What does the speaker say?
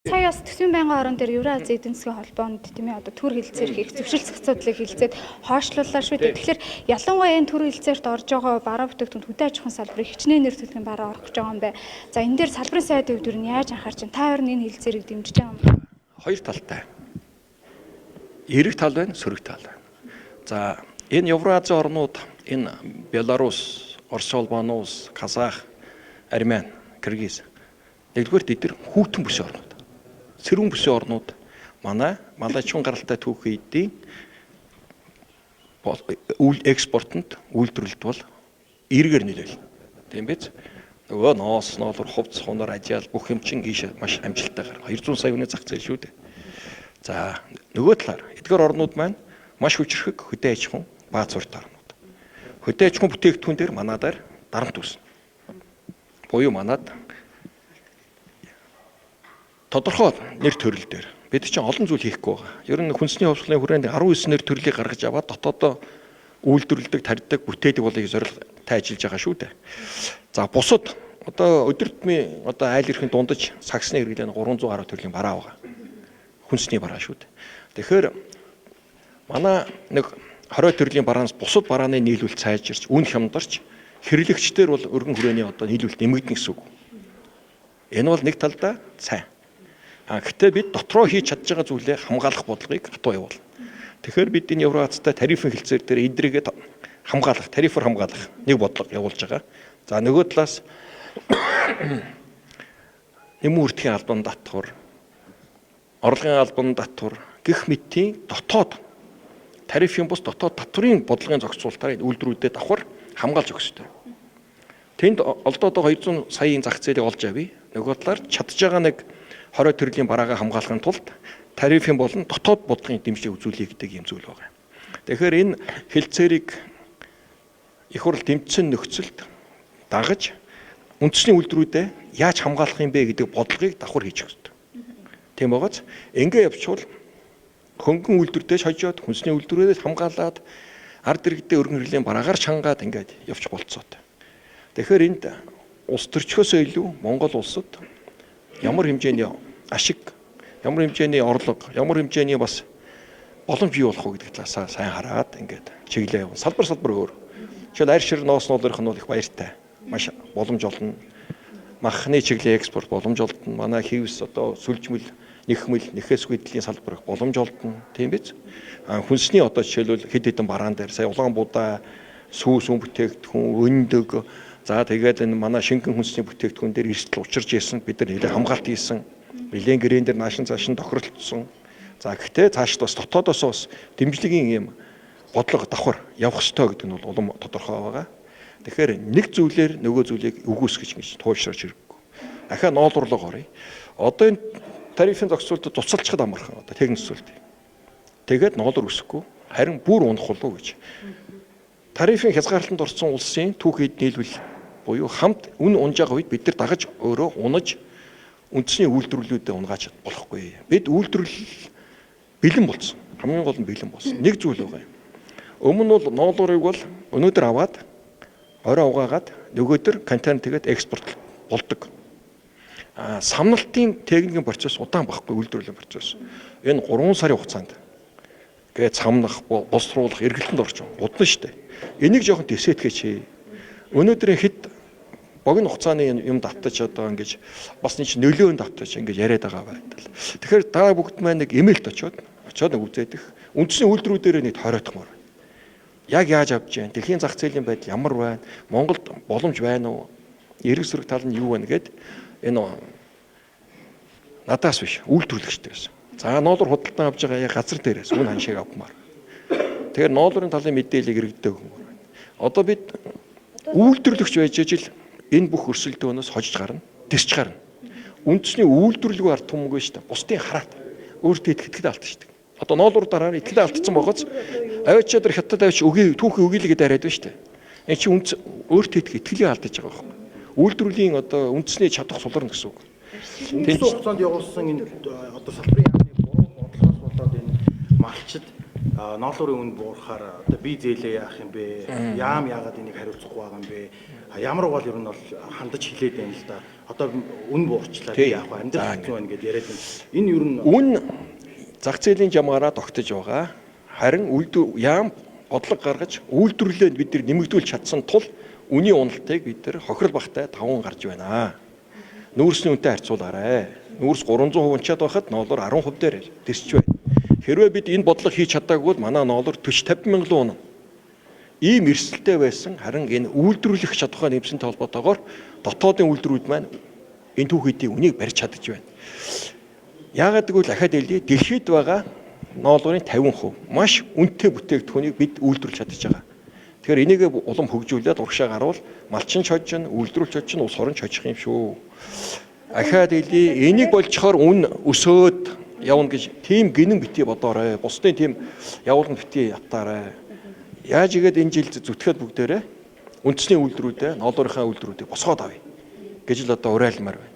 Сая бас төсвийн байнгын орон дээр Евразийн эдийн засгийн холбоонд тийм ээ одоо төр хилцээр хийх зөвшөөрөл зохицуулалтыг хилцээд хойшлууллаа шүү дээ. Тэгэхээр ялангуяа энэ төр хилцээрт орж байгаа бараа бүтээгдэхүүн хөдөө аж ахуйн салбарыг хичнээн нэр төлөхийн бараа орох гэж байгаа юм бэ. За энэ дээр салбарын сайдын хувьд нь яаж анхаарч байна? Та хоёр нь энэ хилцээрийг дэмжиж байгаа юм. Хоёр талтай. Эрэг тал байна, сөрөг тал байна. За энэ Евразийн орнууд энэ Беларусь, Орос улбанус, Казах, Армян, Кыргыз нэгдүгээр тэд нар хүүтэн бүсийн орнууд. Сэрүүн бүсийн орнууд манай малайчун гаралтай түүхий эдийн экспортод үйлдвэрлэлд бол эргээр нөлөөлнө. Тийм биз? Нөгөө ноос, ноолор, хувцс, хунар, ажаал бүх юм чинь ийш маш амжилттайгаар 200 сая хүний зах зээл шүү дээ. За нөгөө талаар эдгээр орнууд маань маш хүчрхэг хөдөө аж ахуйн бааз урт орнууд. Хөдөө аж ахуйн бүтээгдэхүүн дээр манайдаар дарамт үүснэ. Буюу манайд тодорхой нэр төрөл дээр бид чинь олон зүйл хийхгүй байгаа. Ер нь хүнсний хувьсгалын хүрээнд 19 нэр төрлийг гаргаж аваад дотоодоо үйлдвэрлэдэг, тарьдаг, бүтээдэг болохыг зорилготой ажиллаж байгаа шүү дээ. За бусад одоо өдөр тутмын одоо айл эрхийн дундаж саксны хэрэглээ 300 гаруй төрлийн бараа байгаа. Хүнсний бараа шүү дээ. Тэгэхээр манай нэг 20 төрлийн бараанаас бусад барааны нийлүүлэлт сайжирч, үн хямдарч, хэрэглэгчдэр бол өргөн хүрээний одоо нийлүүлэлт нэмэгдэнэ гэсэн үг. Энэ бол нэг талдаа сайн. Гэхдээ бид дотроо хийж чадж байгаа зүйлээ хамгаалах бодлогыг хатуу явуул. Тэгэхээр бид энэ Евразтай тарифын хилцээр дээр эдрийгээ хамгаалах, тарифаар хамгаалах нэг бодлого явуулж байгаа. За нөгөө талаас нэмэн үрдэхийн албан татвар, орлогын албан татвар гэх мэтийн дотоод тарифын бус дотоод татврын бодлогын зохицуулалтаар үйлдвэрүүдэд давхар хамгаалж өгөх ёстой. Тэнд олдоод 200 саяын зах зээлийг олж авъя. Нөгөө талаар чадж байгаа нэг 20 төрлийн бараагаа хамгаалахын тулд тарифын болон дотоод бодлогын дэмжлэг үзүүлэх гэдэг юм зүйл байгаа. Тэгэхээр энэ хилцээрийг их хурл тэмцэн нөхцөлд дагаж үндэсний үйлдвэрүүдэд яаж хамгаалах юм бэ гэдэг бодлогыг давхар хийж өгсөн. Тийм байгааз ингээ явчвал хөнгөн үйлдвэртэй хожоод хүнсний үйлдвэрээс хамгаалаад ард иргэдээ өргөн хэрэглээний бараагаар чангаад ингээд явж болцоотой. Тэгэхээр энд улс төрчхөөсөө илүү Монгол улсад ямар хэмжээний ашиг, ямар хэмжээний орлого, ямар хэмжээний бас боломж бий болох уу гэдэг талаас сайн хараад ингээд чиглэлээ явуун. Салбар өөр. Жишээл арь шир ноос нуулрах нь бол их баяртай. Маш боломж олно. Махны чиглэлийн экспорт боломж олдно. Манай хивс одоо сүлжмэл, нэхмэл, нэхэсгүй эдлийн салбар боломж олдно. Тийм биз? Хүнсний одоо жишээлбэл хэд хэдэн бараан дээр сая Улаанбуудаа сүүс бүтээгдэхүүн, өндөг. За тэгээд энэ манай шингэн хүнсний бүтээгдэхүүн дээр эрсдэл учирч ирсэн. Бид нар нэлээд хамгаалт хийсэн. Нэлээд гэрээн дээр наашин цаашин тохиролцсон. За гэхдээ цаашд бас дотоодоос бас дэмжлэгийн юм бодлого давхар явах ёстой гэдэг нь бол улам тодорхой байгаа. Тэгэхээр нэг зүйлээр нөгөө зүйлийг үгүйсгэж гэж туйлширч хэрэггүй. Дахиад ноолурлог оръё. Одоо энэ тарифын зохицуулалтад туцалчхад амархан одоо техник төсөлт. Тэгээд ноолур өсөхгүй харин бүр унах болов гэж. Тарифын хязгаарлалтанд орсон улсын түүхийд нийлүүл буюу хамт үн унж байгаа үед бид нар дагаж өөрөө унаж үндэсний үйлдвэрлэлүүдэд унгааж болохгүй. Бид үйлдвэрлэл бэлэн болсон. Хамгийн гол нь бэлэн болсон. Нэг зүйл байгаа юм. Өмнө нь бол ноолуурыг бол өнөөдөр аваад орой угаагаад нөгөөдөр контейнер тэгээд экспорт болдог. Самналтын техникийн процесс удаан багхгүй үйлдвэрлэлийн процесс. Энэ 3 сарын хугацаанд гээд самнах, боловсруулах, эргэлтэнд орж удна шүү дээ. Энийг жоохон дэсэтгээч. Өнөөдрийн хэд богино хугацааны юм давтаж одоо ингэж бас нэг нөлөөнд давтаж ингэж яриад байгаа байтал. Тэгэхээр дараа бүгд маань нэг имэйлт очоод нэг үзээдэх үндэсний үйлдвэрүүдээр нэг тойротмоор. Яг яаж авч जैन? Дэлхийн зах зээлийн байдал ямар байна? Монголд боломж байна уу? Эрэг сөрөг тал нь юу байна гэд энэ надаас биш үйлдвэрлэгчдээс. За ноолур худалдан авж байгаа газар дээрээс үн ханшиг авмаар. Тэгэхээр ноолурын талын мэдээллийг иргэдэг хүн. Одоо бид үйлдвэрлэгч байж ижил энэ бүх өрсөлдөөнөөс хожиж гарна, тисч гарна. Үндэсний үйлдвэрлэгүй ард түмэнгүй шүү дээ. Бусдын хараат өөртөө итгэдэг алдчихдаг. Одоо ноолур дараа итгэдэг алдсан байгааз авиачаар хятад авч түүхий өгүүлгээд яриад байна шүү дээ. Энэ чинь өөртөө итгэлийг алдаж байгаа байхгүй. Үйлдвэрлэлийн одоо үндэсний чадах суларна гэсэн үг. Энэ хугацаанд явуулсан энэ одоо салбарын яамны буруу бодлогоос болоод энэ малчид ноолуурын үн буурахаар одоо бие зээлээ яах юм бэ? Яам яагаад энийг хариуцахгүй байгаа юм бэ? ямар бол ер нь бол хандаж хилээд байна л да. Одоо үн буурчлаа яах вэ? Амьдрал хэцүү байна гэдээ яриад байна. Энэ ер нь үн зах зээлийн жамгаараа тогтож байгаа. Харин яам бодлого гаргаж үйлдвэрлэлд бид нар нэмэгдүүлж чадсан тул үний уналтыг бид нар хохирол багтай даван гарч байна. Нүүрсний үнэтэй харьцуулаарай. Нүүрс 300% унчаад байхад ноолоор 10% дээр тэрсэж байна. Хэрвээ бид энэ бодлого хийж чадаагүй бол манай ноолоор 40-50 мянган унана. Ийм эрсдэлтэй байсан харин энэ үйлдвэрлэх чадвараа нэмсэнтэй холбоотойгоор дотоодын үйлдвэрүүд маань энэ түүхийдийн үнийг барьж чадж байна. Яагаад гэвэл ахаад хэлье дэлхийд байгаа ноолуурын 50% маш үнэтэй бүтээгдэхүүнийг бид үйлдвэрлэж чадж байгаа. Тэгэхээр энийг улам хөгжүүлээд урагшаа гарвал малчин чожин, үйлдвэрлэж чожин, улс орон чожих юм шүү. Ахаад хэлье энийг болчхоор үн өсөөд явна гэж тийм гинэн битгий бодоорой. Бусдын тийм явуулан битгий ятаарай. Яаж игээд энэ жил зүтгэхэд бүгдээрээ үндэсний үйлдвэрүүдээ, ноолуурынхаа үйлдвэрүүдийг босгоод авъя гэж л одоо уриалмаар байна.